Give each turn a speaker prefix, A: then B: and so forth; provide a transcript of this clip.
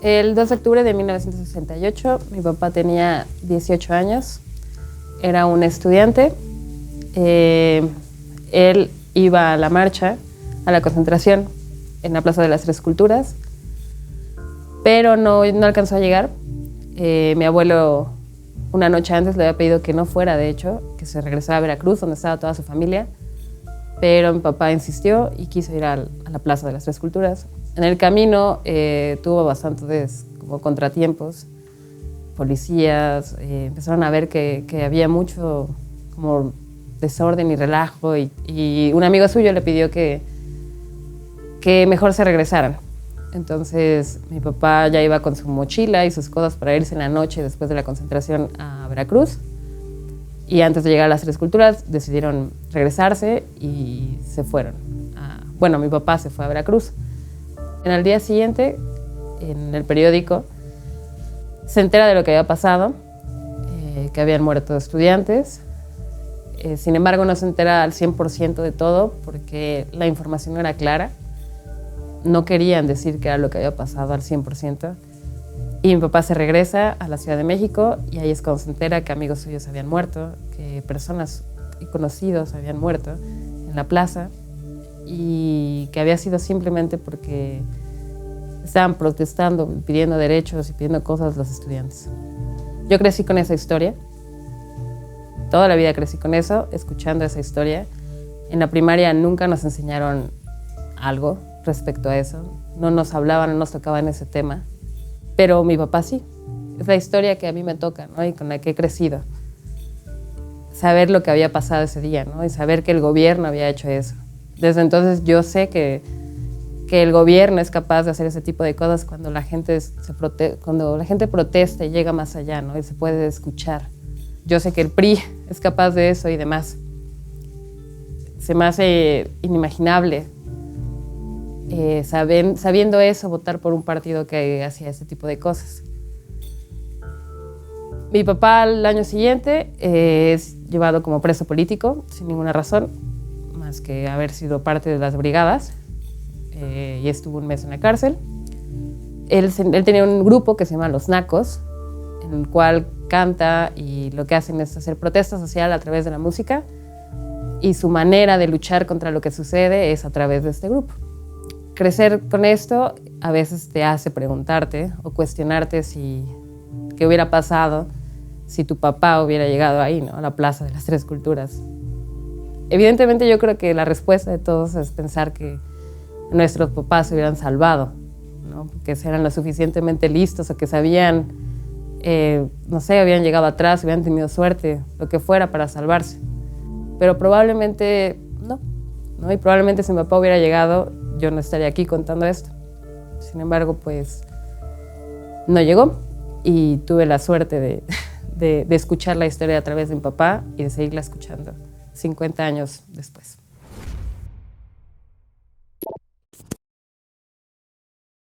A: El 2 de octubre de 1968, mi papá tenía 18 años, era un estudiante. Él iba a la marcha, a la concentración en la Plaza de las Tres Culturas, pero no alcanzó a llegar. Mi abuelo una noche antes le había pedido que no fuera, de hecho, que se regresara a Veracruz, donde estaba toda su familia, pero mi papá insistió y quiso ir a la Plaza de las Tres Culturas. En el camino tuvo bastantes como contratiempos, policías, empezaron a ver que había mucho como desorden y relajo, y un amigo suyo le pidió que mejor se regresaran. Entonces mi papá ya iba con su mochila y sus cosas para irse en la noche después de la concentración a Veracruz, y antes de llegar a las Tres Culturas decidieron regresarse y se fueron. Bueno, mi papá se fue a Veracruz. En el día siguiente, en el periódico, se entera de lo que había pasado, que habían muerto estudiantes. Sin embargo, no se entera al 100% de todo porque la información no era clara. No querían decir qué era lo que había pasado al 100%. Y mi papá se regresa a la Ciudad de México y ahí es cuando se entera que amigos suyos habían muerto, que personas y conocidos habían muerto en la plaza, y que había sido simplemente porque estaban protestando, pidiendo derechos y pidiendo cosas los estudiantes. Yo crecí con esa historia. Toda la vida crecí con eso, escuchando esa historia. En la primaria nunca nos enseñaron algo respecto a eso. No nos hablaban, no nos tocaban ese tema. Pero mi papá sí. Es la historia que a mí me toca, ¿no? Y con la que he crecido. Saber lo que había pasado ese día, ¿no? Y saber que el gobierno había hecho eso. Desde entonces yo sé que el gobierno es capaz de hacer ese tipo de cosas cuando la gente protesta y llega más allá, ¿no? Y se puede escuchar. Yo sé que el PRI es capaz de eso y demás. Se me hace inimaginable, sabiendo eso, votar por un partido que hacía ese tipo de cosas. Mi papá al año siguiente es llevado como preso político, sin ninguna razón, más que haber sido parte de las brigadas, y estuvo un mes en la cárcel. Él tenía un grupo que se llama Los Nacos, en el cual canta, y lo que hacen es hacer protesta social a través de la música, y su manera de luchar contra lo que sucede es a través de este grupo. Crecer con esto a veces te hace preguntarte o cuestionarte qué hubiera pasado si tu papá hubiera llegado ahí, ¿no? A la Plaza de las Tres Culturas. Evidentemente yo creo que la respuesta de todos es pensar que nuestros papás se hubieran salvado, ¿no? Porque eran lo suficientemente listos o que sabían, no sé, habían llegado atrás, hubieran tenido suerte, lo que fuera para salvarse. Pero probablemente no, y probablemente si mi papá hubiera llegado, yo no estaría aquí contando esto. Sin embargo, pues no llegó, y tuve la suerte de escuchar la historia a través de mi papá y de seguirla escuchando 50 años después.